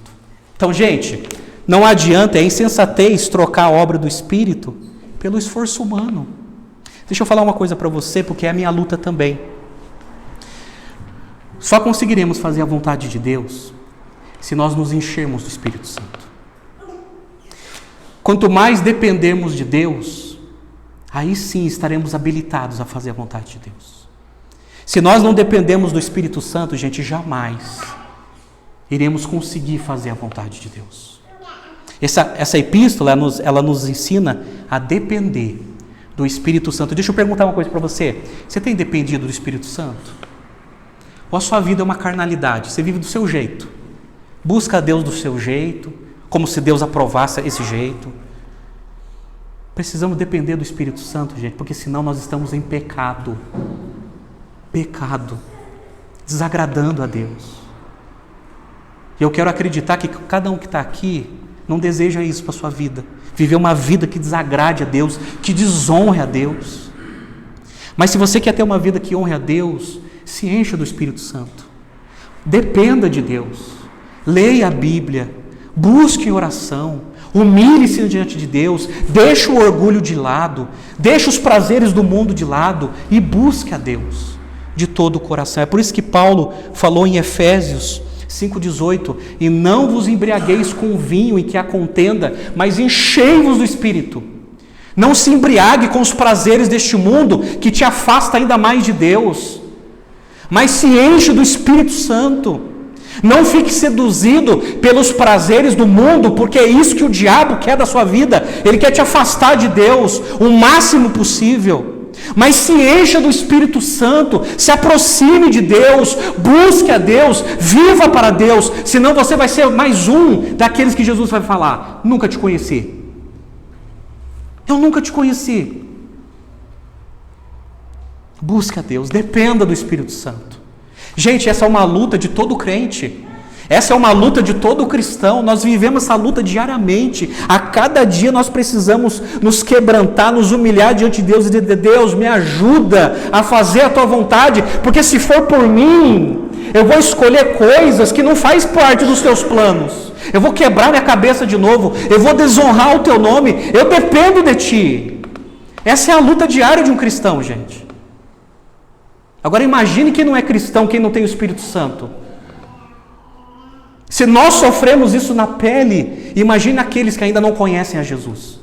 Então, gente, não adianta, é insensatez trocar a obra do Espírito pelo esforço humano. Deixa eu falar uma coisa para você, porque é a minha luta também. Só conseguiremos fazer a vontade de Deus se nós nos enchermos do Espírito Santo. Quanto mais dependermos de Deus, aí sim estaremos habilitados a fazer a vontade de Deus. Se nós não dependemos do Espírito Santo, gente, jamais iremos conseguir fazer a vontade de Deus. Essa epístola, ela nos ensina a depender do Espírito Santo. Deixa eu perguntar uma coisa para você. Você tem dependido do Espírito Santo? Ou a sua vida é uma carnalidade? Você vive do seu jeito. Busca a Deus do seu jeito, como se Deus aprovasse esse jeito. Precisamos depender do Espírito Santo, gente, porque senão nós estamos em pecado. Pecado. Desagradando a Deus. E eu quero acreditar que cada um que está aqui não deseja isso para a sua vida. Viver uma vida que desagrade a Deus, que desonre a Deus. Mas se você quer ter uma vida que honre a Deus, se encha do Espírito Santo. Dependa de Deus. Leia a Bíblia. Busque em oração. Humilhe-se diante de Deus. Deixe o orgulho de lado. Deixe os prazeres do mundo de lado e busque a Deus de todo o coração. É por isso que Paulo falou em Efésios 5,18: e não vos embriagueis com vinho em que há contenda, mas enchei-vos do Espírito. Não se embriague com os prazeres deste mundo, que te afasta ainda mais de Deus, mas se enche do Espírito Santo. Não fique seduzido pelos prazeres do mundo, porque é isso que o diabo quer da sua vida. Ele quer te afastar de Deus o máximo possível. Mas se encha do Espírito Santo, se aproxime de Deus, busque a Deus, viva para Deus, senão você vai ser mais um daqueles que Jesus vai falar: nunca te conheci. Eu nunca te conheci. Busque a Deus, dependa do Espírito Santo. Gente, essa é uma luta de todo crente. Essa é uma luta de todo cristão. Nós vivemos essa luta diariamente. A cada dia nós precisamos nos quebrantar, nos humilhar diante de Deus e dizer: Deus, me ajuda a fazer a tua vontade, porque se for por mim, eu vou escolher coisas que não faz parte dos teus planos. Eu vou quebrar minha cabeça de novo. Eu vou desonrar o teu nome. Eu dependo de ti. Essa é a luta diária de um cristão, gente. Agora imagine quem não é cristão, quem não tem o Espírito Santo. Se nós sofremos isso na pele, imagine aqueles que ainda não conhecem a Jesus.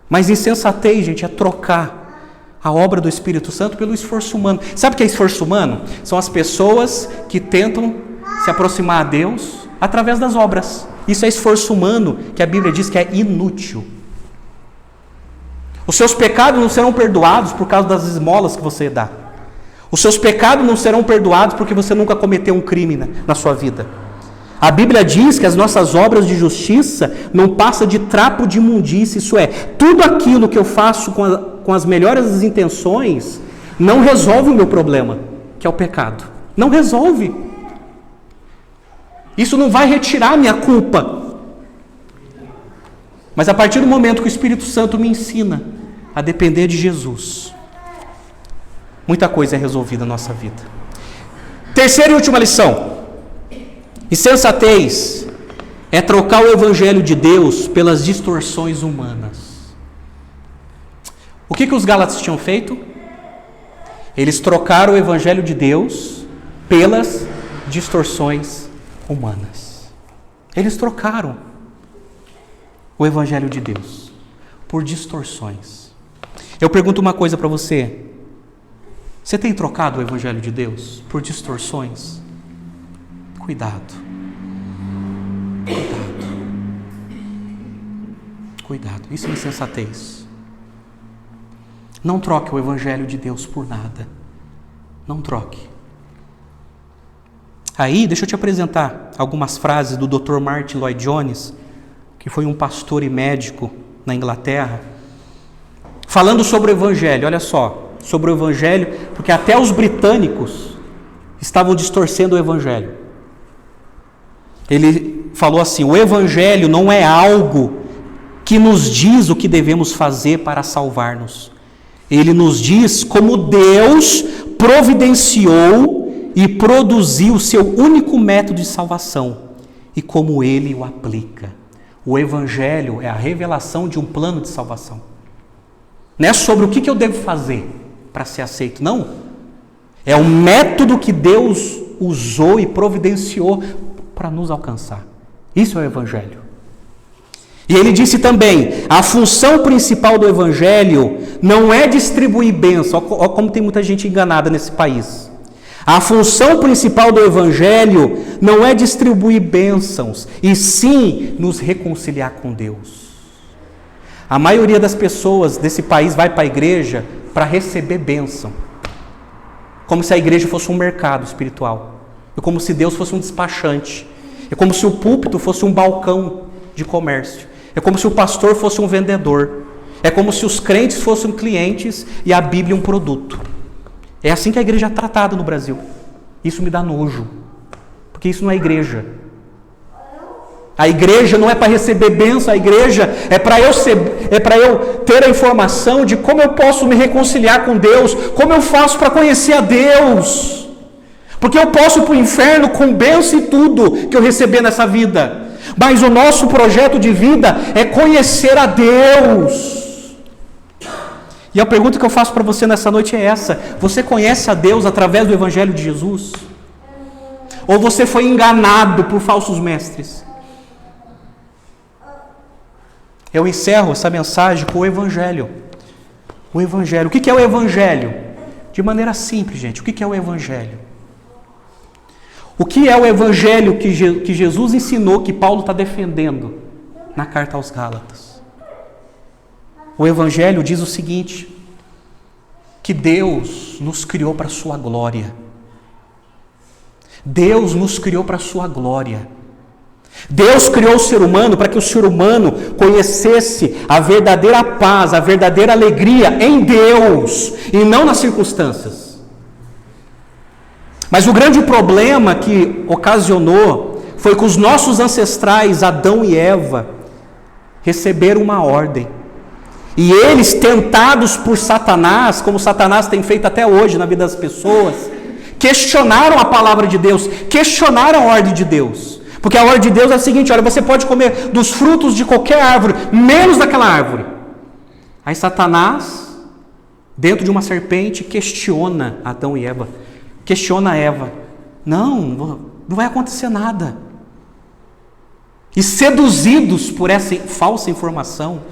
Mas insensatez, gente, é trocar a obra do Espírito Santo pelo esforço humano. Sabe o que é esforço humano? São as pessoas que tentam se aproximar a Deus através das obras. Isso é esforço humano, que a Bíblia diz que é inútil. Os seus pecados não serão perdoados por causa das esmolas que você dá. Os seus pecados não serão perdoados porque você nunca cometeu um crime na sua vida. A Bíblia diz que as nossas obras de justiça não passam de trapo de imundície, isso é, tudo aquilo que eu faço com as melhores intenções não resolve o meu problema, que é o pecado. Não resolve. Isso não vai retirar a minha culpa. Mas a partir do momento que o Espírito Santo me ensina a depender de Jesus, muita coisa é resolvida na nossa vida. Terceira e última lição. Insensatez é trocar o Evangelho de Deus pelas distorções humanas. O que os Gálatas tinham feito? Eles trocaram o Evangelho de Deus pelas distorções humanas. Eles trocaram o Evangelho de Deus por distorções. Eu pergunto uma coisa para você. Você tem trocado o Evangelho de Deus por distorções? Cuidado. Cuidado. Isso é insensatez. Não troque o Evangelho de Deus por nada. Não troque. Aí, deixa eu te apresentar algumas frases do Dr. Martin Lloyd Jones, que foi um pastor e médico na Inglaterra, falando sobre o Evangelho. Olha só, sobre o Evangelho, porque até os britânicos estavam distorcendo o Evangelho. Ele falou assim: o Evangelho não é algo que nos diz o que devemos fazer para salvar-nos. Ele nos diz como Deus providenciou e produziu o seu único método de salvação e como Ele o aplica. O Evangelho é a revelação de um plano de salvação. Não é sobre o que eu devo fazer para ser aceito, não. É o método que Deus usou e providenciou para nos alcançar. Isso é o Evangelho. E ele disse também, a função principal do Evangelho não é distribuir bênção. Olha como tem muita gente enganada nesse país. A função principal do Evangelho não é distribuir bênçãos, e sim nos reconciliar com Deus. A maioria das pessoas desse país vai para a igreja para receber bênção. Como se a igreja fosse um mercado espiritual. É como se Deus fosse um despachante. É como se o púlpito fosse um balcão de comércio. É como se o pastor fosse um vendedor. É como se os crentes fossem clientes e a Bíblia um produto. É assim que a igreja é tratada no Brasil. Isso me dá nojo. Porque isso não é igreja. A igreja não é para receber bênção, a igreja é para eu ter a informação de como eu posso me reconciliar com Deus, como eu faço para conhecer a Deus. Porque eu posso ir para o inferno com bênção e tudo que eu receber nessa vida. Mas o nosso projeto de vida é conhecer a Deus. E a pergunta que eu faço para você nessa noite é essa: você conhece a Deus através do Evangelho de Jesus? Ou você foi enganado por falsos mestres? Eu encerro essa mensagem com o Evangelho. O Evangelho. O que é o Evangelho? De maneira simples, gente. O que é o Evangelho? O que é o Evangelho que Jesus ensinou, que Paulo está defendendo na carta aos Gálatas? O Evangelho diz o seguinte: que Deus nos criou para a sua glória. Deus nos criou para a sua glória. Deus criou o ser humano para que o ser humano conhecesse a verdadeira paz, a verdadeira alegria em Deus e não nas circunstâncias. Mas o grande problema que ocasionou foi que os nossos ancestrais, Adão e Eva, receberam uma ordem. E eles, tentados por Satanás, como Satanás tem feito até hoje na vida das pessoas, questionaram a palavra de Deus, questionaram a ordem de Deus. Porque a ordem de Deus é a seguinte: olha, você pode comer dos frutos de qualquer árvore, menos daquela árvore. Aí Satanás, dentro de uma serpente, questiona Adão e Eva. Questiona Eva. Não vai acontecer nada. E seduzidos por essa falsa informação,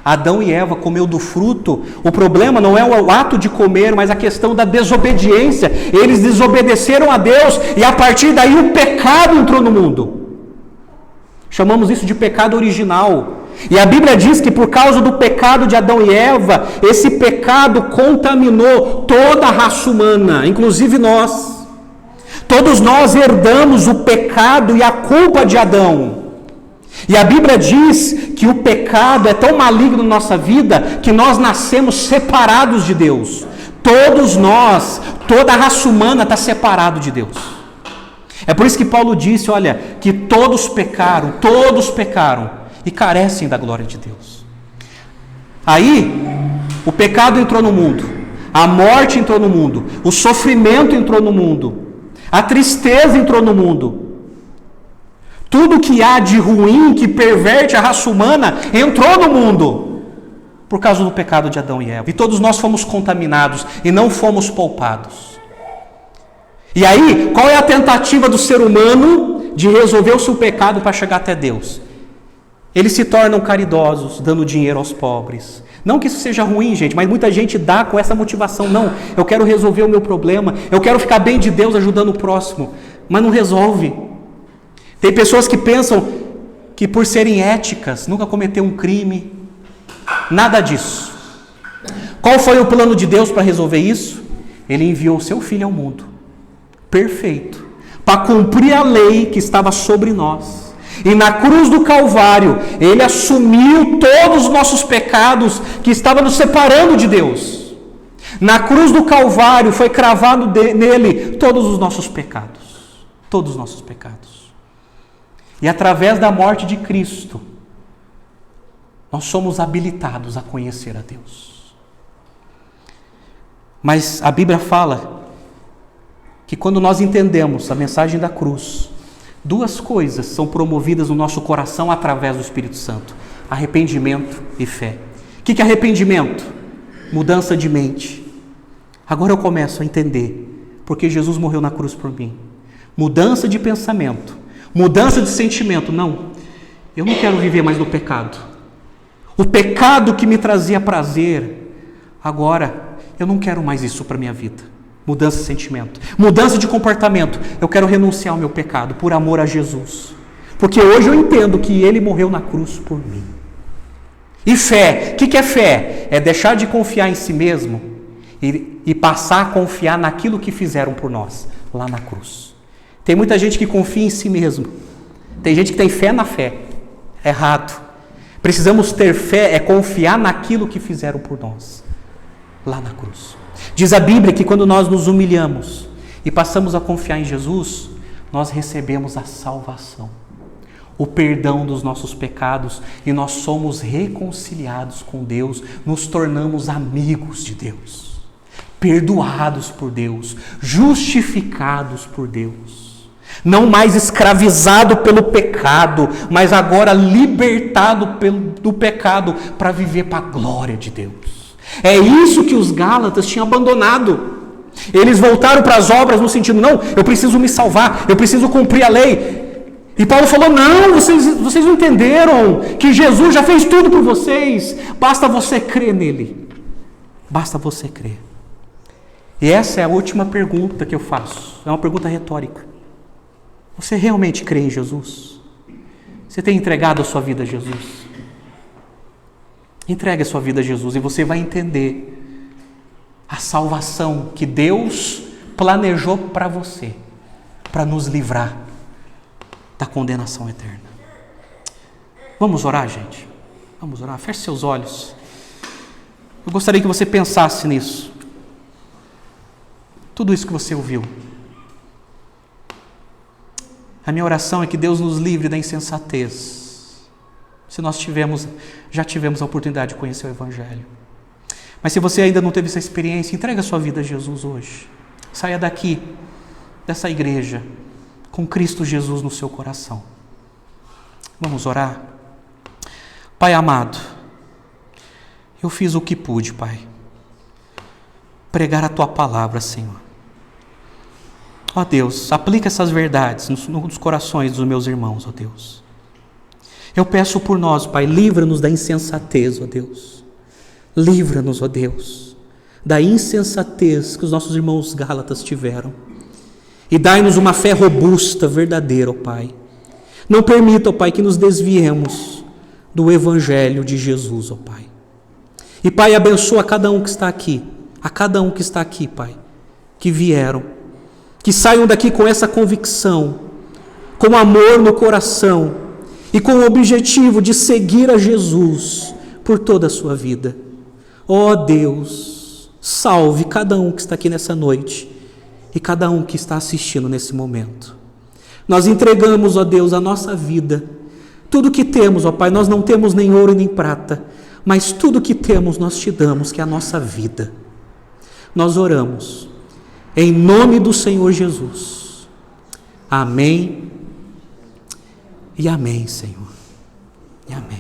Adão e Eva comeu do fruto. O problema não é o ato de comer, mas a questão da desobediência. Eles desobedeceram a Deus e a partir daí o pecado entrou no mundo. Chamamos isso de pecado original. E a Bíblia diz que por causa do pecado de Adão e Eva, esse pecado contaminou toda a raça humana, inclusive nós. Todos nós herdamos o pecado e a culpa de Adão. E a Bíblia diz que o pecado é tão maligno na nossa vida que nós nascemos separados de Deus. Todos nós, toda a raça humana está separado de Deus. É por isso que Paulo disse, olha, que todos pecaram e carecem da glória de Deus. Aí, o pecado entrou no mundo, a morte entrou no mundo, o sofrimento entrou no mundo, a tristeza entrou no mundo. Tudo que há de ruim, que perverte a raça humana, entrou no mundo, por causa do pecado de Adão e Eva. E todos nós fomos contaminados e não fomos poupados. E aí, qual é a tentativa do ser humano de resolver o seu pecado para chegar até Deus? Eles se tornam caridosos, dando dinheiro aos pobres. Não que isso seja ruim, gente, mas muita gente dá com essa motivação. Não, eu quero resolver o meu problema, eu quero ficar bem de Deus ajudando o próximo. Mas não resolve. Tem pessoas que pensam que por serem éticas, nunca cometeu um crime. Nada disso. Qual foi o plano de Deus para resolver isso? Ele enviou o seu Filho ao mundo, perfeito, para cumprir a lei que estava sobre nós. E na cruz do Calvário, Ele assumiu todos os nossos pecados que estavam nos separando de Deus. Na cruz do Calvário foi cravado nele todos os nossos pecados. Todos os nossos pecados. E através da morte de Cristo, nós somos habilitados a conhecer a Deus. Mas a Bíblia fala que quando nós entendemos a mensagem da cruz, duas coisas são promovidas no nosso coração através do Espírito Santo: arrependimento e fé. O que é arrependimento? Mudança de mente. Agora eu começo a entender porque Jesus morreu na cruz por mim. Mudança de pensamento, mudança de sentimento. Não, eu não quero viver mais no pecado. O pecado que me trazia prazer, agora eu não quero mais isso para a minha vida. Mudança de sentimento, mudança de comportamento. Eu quero renunciar ao meu pecado por amor a Jesus, porque hoje eu entendo que Ele morreu na cruz por mim. E fé, o que é fé? É deixar de confiar em si mesmo e passar a confiar naquilo que fizeram por nós, lá na cruz. Tem muita gente que confia em si mesmo, tem gente que tem fé na fé. Errado. Precisamos ter fé, é confiar naquilo que fizeram por nós, lá na cruz. Diz a Bíblia que quando nós nos humilhamos e passamos a confiar em Jesus, nós recebemos a salvação, o perdão dos nossos pecados, e nós somos reconciliados com Deus, nos tornamos amigos de Deus, perdoados por Deus, justificados por Deus. Não mais escravizado pelo pecado, mas agora libertado do pecado para viver para a glória de Deus. É isso que os Gálatas tinham abandonado. Eles voltaram para as obras no sentido, não, eu preciso me salvar, eu preciso cumprir a lei. E Paulo falou, não, vocês não entenderam que Jesus já fez tudo por vocês, basta você crer nele. Basta você crer. E essa é a última pergunta que eu faço, é uma pergunta retórica. Você realmente crê em Jesus? Você tem entregado a sua vida a Jesus? Entregue a sua vida a Jesus e você vai entender a salvação que Deus planejou para você, para nos livrar da condenação eterna. Vamos orar, gente? Vamos orar? Feche seus olhos. Eu gostaria que você pensasse nisso. Tudo isso que você ouviu. A minha oração é que Deus nos livre da insensatez. Se nós já tivemos a oportunidade de conhecer o Evangelho. Mas se você ainda não teve essa experiência, entregue a sua vida a Jesus hoje. Saia daqui, dessa igreja, com Cristo Jesus no seu coração. Vamos orar? Pai amado, eu fiz o que pude, Pai. Pregar a Tua palavra, Senhor. Ó Deus, aplica essas verdades nos corações dos meus irmãos, ó Deus. Eu peço por nós, Pai, livra-nos da insensatez, ó Deus. Livra-nos, ó Deus, da insensatez que os nossos irmãos Gálatas tiveram. E dai-nos uma fé robusta, verdadeira, ó Pai. Não permita, ó Pai, que nos desviemos do Evangelho de Jesus, ó Pai. E, Pai, abençoa cada um que está aqui, a cada um que está aqui, Pai, que vieram, que saiam daqui com essa convicção, com amor no coração e com o objetivo de seguir a Jesus por toda a sua vida. Ó Deus, salve cada um que está aqui nessa noite e cada um que está assistindo nesse momento. Nós entregamos, ó Deus, a nossa vida, tudo que temos, ó Pai, nós não temos nem ouro nem prata, mas tudo que temos nós te damos, que é a nossa vida. Nós oramos em nome do Senhor Jesus. Amém e amém, Senhor. E amém.